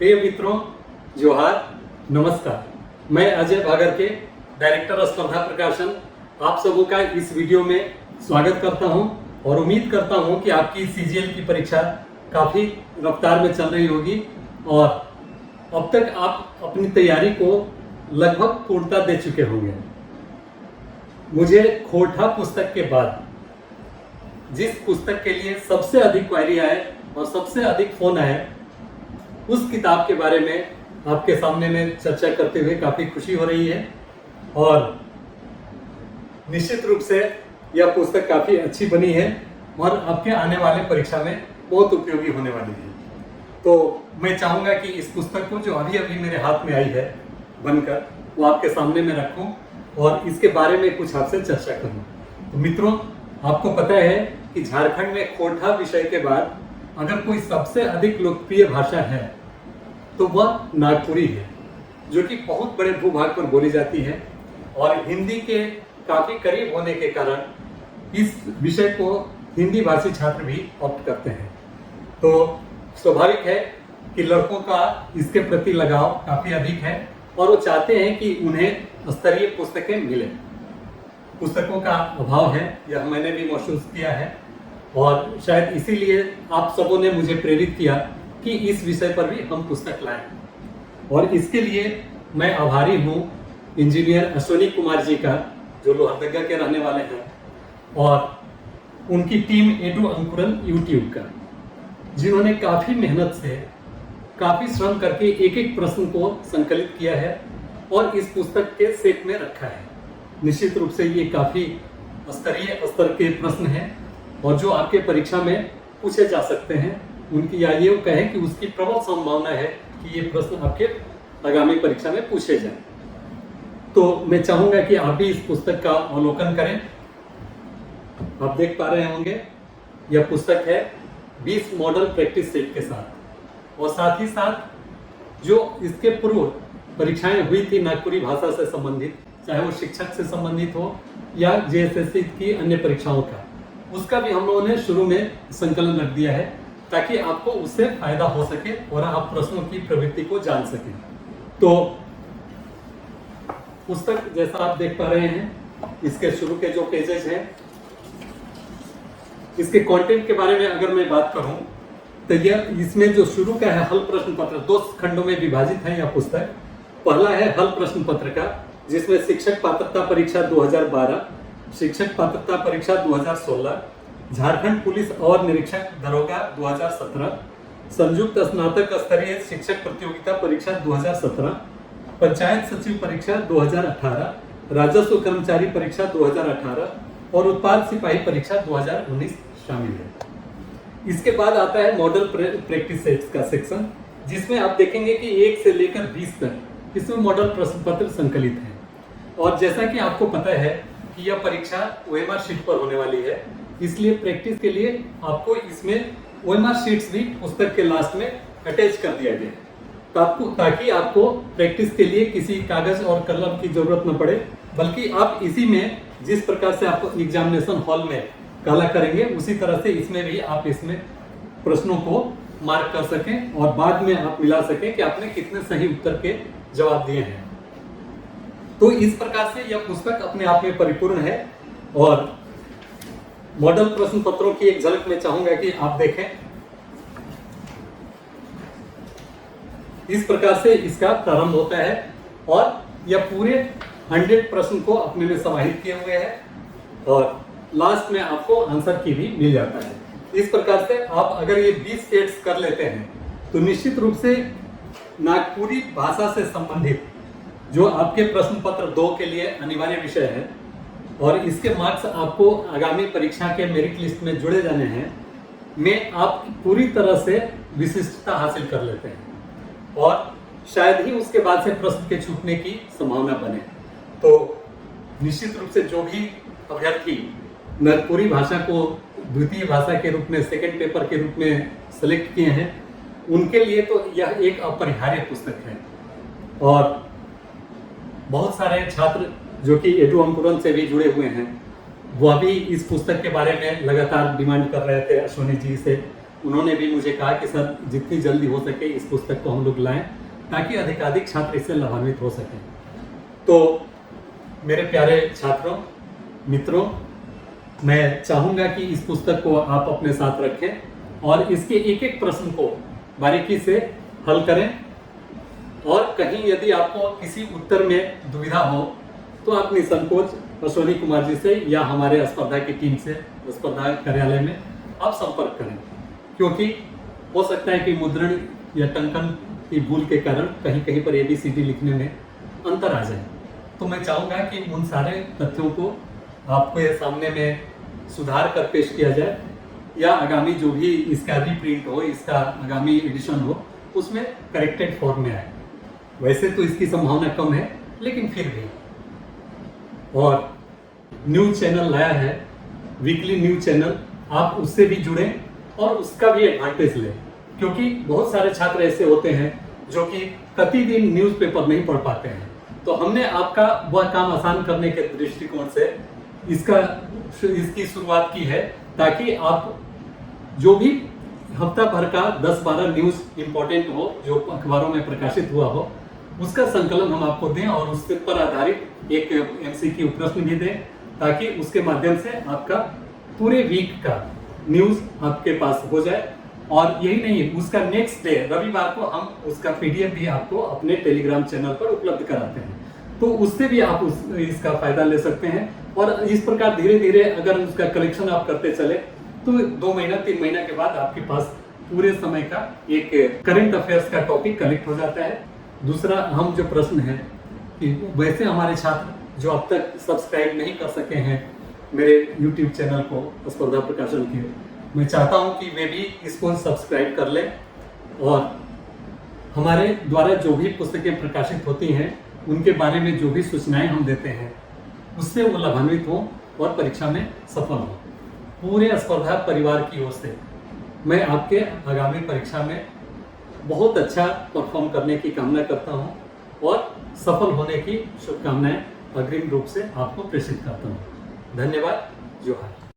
प्रिय मित्रों, जोहार, नमस्कार। मैं अजय भागर के डायरेक्टर स्पर्धा प्रकाशन आप सबों का इस वीडियो में स्वागत करता हूं और उम्मीद करता हूं कि आपकी सीजीएल की परीक्षा काफ़ी रफ्तार में चल रही होगी और अब तक आप अपनी तैयारी को लगभग पूर्णता दे चुके होंगे। मुझे खोरठा पुस्तक के बाद जिस पुस्तक के लिए सबसे अधिक क्वेरी आए और सबसे अधिक फोन आए, उस किताब के बारे में आपके सामने में चर्चा करते हुए काफ़ी खुशी हो रही है और निश्चित रूप से यह पुस्तक काफ़ी अच्छी बनी है और आपके आने वाले परीक्षा में बहुत उपयोगी होने वाली है। तो मैं चाहूँगा कि इस पुस्तक को जो अभी अभी मेरे हाथ में आई है बनकर, वो आपके सामने में रखूँ और इसके बारे में कुछ आपसे चर्चा करूँ। तो मित्रों, आपको पता है कि झारखंड में खोरठा विषय के बाद अगर कोई सबसे अधिक लोकप्रिय भाषा है तो वह नागपुरी है, जो कि बहुत बड़े भूभाग पर बोली जाती है और हिंदी के काफ़ी करीब होने के कारण इस विषय को हिंदी भाषी छात्र भी ऑप्ट करते हैं। तो स्वाभाविक है कि लड़कों का इसके प्रति लगाव काफ़ी अधिक है और वो चाहते हैं कि उन्हें स्तरीय पुस्तकें मिले। पुस्तकों का अभाव है, यह मैंने भी महसूस किया है और शायद इसीलिए आप सबों ने मुझे प्रेरित किया कि इस विषय पर भी हम पुस्तक लाएं। और इसके लिए मैं आभारी हूँ इंजीनियर अश्विनी कुमार जी का, जो लोहरदगा के रहने वाले हैं, और उनकी टीम एडू अंकुरन यूट्यूब का, जिन्होंने काफ़ी मेहनत से, काफ़ी श्रम करके एक एक प्रश्न को संकलित किया है और इस पुस्तक के सेट में रखा है। निश्चित रूप से ये काफ़ी स्तरीय स्तर के प्रश्न हैं और जो आपके परीक्षा में पूछे जा सकते हैं। उनकी या ये कहें कि उसकी प्रबल संभावना है कि ये प्रश्न आपके आगामी परीक्षा में पूछे जाएं। तो मैं चाहूँगा कि आप भी इस पुस्तक का अवलोकन करें। आप देख पा रहे होंगे, यह पुस्तक है 20 मॉडल प्रैक्टिस सेट के साथ और साथ ही साथ जो इसके पूर्व परीक्षाएं हुई थी नागपुरी भाषा से संबंधित, चाहे वो शिक्षक से संबंधित हो या जेएसएससी की अन्य परीक्षाओं का, उसका भी हम लोगों ने शुरू में संकलन रख दिया है ताकि आपको उससे फायदा हो सके और आप प्रश्नों की प्रवृत्ति को जान सकें। तो पुस्तक जैसा आप देख पा रहे हैं, इसके शुरू के जो पेजेस हैं, इसके कंटेंट के बारे में अगर मैं बात करूं तो यह इसमें जो शुरू का है हल प्रश्न पत्र, 2 खंडों में विभाजित है यह पुस्तक। पहला है हल प्रश्न पत्र का, जिसमें शिक्षक पात्रता परीक्षा 2012, शिक्षक पात्रता परीक्षा 2016, झारखंड पुलिस और निरीक्षक दरोगा 2017, संयुक्त स्नातक स्तरीय शिक्षक प्रतियोगिता परीक्षा 2017, पंचायत सचिव परीक्षा 2018, राजस्व कर्मचारी परीक्षा 2018 और उत्पाद सिपाही परीक्षा 2019 शामिल है। इसके बाद आता है मॉडल प्रैक्टिस सेट्स का सेक्शन, जिसमें आप देखेंगे कि 1 से लेकर 20 तक इसमें मॉडल प्रश्न पत्र संकलित हैं। और जैसा कि आपको पता है कि यह परीक्षा ओएमआर शीट पर होने वाली है, इसलिए प्रैक्टिस के लिए आपको इसमें ओएमआर शीट्स भी पुस्तक के लास्ट में अटैच कर दिया गया है, ताकि आपको प्रैक्टिस के लिए किसी कागज और कलम की जरूरत न पड़े, बल्कि आप इसी में जिस प्रकार से आप एग्जामिनेशन हॉल में काला करेंगे, उसी तरह से इसमें भी आप इसमें प्रश्नों को मार्क कर सकें और बाद में आप मिला सकें कि आपने कितने सही उत्तर के जवाब दिए हैं। तो इस प्रकार से यह पुस्तक अपने आप में परिपूर्ण है और मॉडल प्रश्न पत्रों की एक झलक मैं चाहूंगा कि आप देखें। इस प्रकार से इसका प्रारंभ होता है और यह पूरे 100 प्रश्न को अपने में समाहित किए हुए हैं और लास्ट में आपको आंसर की भी मिल जाता है। इस प्रकार से आप अगर ये 20 सेट्स कर लेते हैं तो निश्चित रूप से नागपुरी भाषा से संबंधित जो आपके प्रश्न पत्र 2 के लिए अनिवार्य विषय है और इसके मार्क्स आपको आगामी परीक्षा के मेरिट लिस्ट में जुड़े जाने हैं, में आप पूरी तरह से विशिष्टता हासिल कर लेते हैं और शायद ही उसके बाद से प्रश्न के छूटने की संभावना बने। तो निश्चित रूप से जो भी अभ्यर्थी नागपुरी भाषा को द्वितीय भाषा के रूप में, सेकंड पेपर के रूप में सेलेक्ट किए हैं, उनके लिए तो यह एक अपरिहार्य पुस्तक है। और बहुत सारे छात्र जो कि एडू अंकुरन से भी जुड़े हुए हैं, वह भी इस पुस्तक के बारे में लगातार डिमांड कर रहे थे अश्विनी जी से उन्होंने भी मुझे कहा कि सर जितनी जल्दी हो सके इस पुस्तक को हम लोग लाएं ताकि अधिकाधिक छात्र इससे लाभान्वित हो सकें। तो मेरे प्यारे छात्रों, मित्रों, मैं चाहूँगा कि इस पुस्तक को आप अपने साथ रखें और इसके एक एक प्रश्न को बारीकी से हल करें। और कहीं यदि आपको किसी उत्तर में दुविधा हो तो आप निसंकोच अश्वनी कुमार जी से या हमारे स्पर्धा की टीम से, स्पर्धा कार्यालय में आप संपर्क करें, क्योंकि हो सकता है कि मुद्रण या टंकन की भूल के कारण कहीं कहीं पर ABCD लिखने में अंतर आ जाए। तो मैं चाहूँगा कि उन सारे तथ्यों को आपको ये सामने में सुधार कर पेश किया जाए, या आगामी जो भी इसका रीप्रिंट हो, इसका आगामी एडिशन हो, उसमें करेक्टेड फॉर्म में आए। वैसे तो इसकी संभावना कम है, लेकिन फिर भी। और न्यूज़ चैनल लाया है, वीकली न्यूज़ चैनल, आप उससे भी जुड़ें और उसका भी एडवांटेज लें, क्योंकि बहुत सारे छात्र ऐसे होते हैं जो कि प्रतिदिन न्यूज़पेपर नहीं पढ़ पाते हैं। तो हमने आपका वह काम आसान करने के दृष्टिकोण से इसकी शुरुआत की है, ताकि आप जो भी हफ्ता भर का 10-12 न्यूज़ इंपॉर्टेंट हो जो अखबारों में प्रकाशित हुआ हो, उसका संकलन हम आपको दें और उस पर आधारित एक MCQ प्रश्न भी दें, ताकि उसके माध्यम से आपका पूरे वीक का न्यूज़ आपके पास हो जाए। और यही नहीं, उसका नेक्स्ट डे रविवार को हम उसका PDF भी आपको अपने टेलीग्राम चैनल पर उपलब्ध कराते हैं, तो उससे भी आप इसका फायदा ले सकते हैं। और इस प्रकार धीरे धीरे अगर उसका कलेक्शन आप करते चले तो 2 महीना 3 महीना के बाद आपके पास पूरे समय का एक करंट अफेयर्स का टॉपिक कलेक्ट हो जाता है। दूसरा हम जो प्रश्न है कि वैसे हमारे छात्र जो अब तक सब्सक्राइब नहीं कर सके हैं मेरे YouTube चैनल को स्पर्धा प्रकाशन के, मैं चाहता हूं कि वे भी इसको सब्सक्राइब कर लें और हमारे द्वारा जो भी पुस्तकें प्रकाशित होती हैं उनके बारे में जो भी सूचनाएं हम देते हैं उससे वो लाभान्वित हों और परीक्षा में सफल हों। पूरे स्पर्धा परिवार की ओर से मैं आपके आगामी परीक्षा में बहुत अच्छा परफॉर्म करने की कामना करता हूं और सफल होने की शुभकामनाएं अग्रिम रूप से आपको प्रेषित करता हूं। धन्यवाद। जोहार।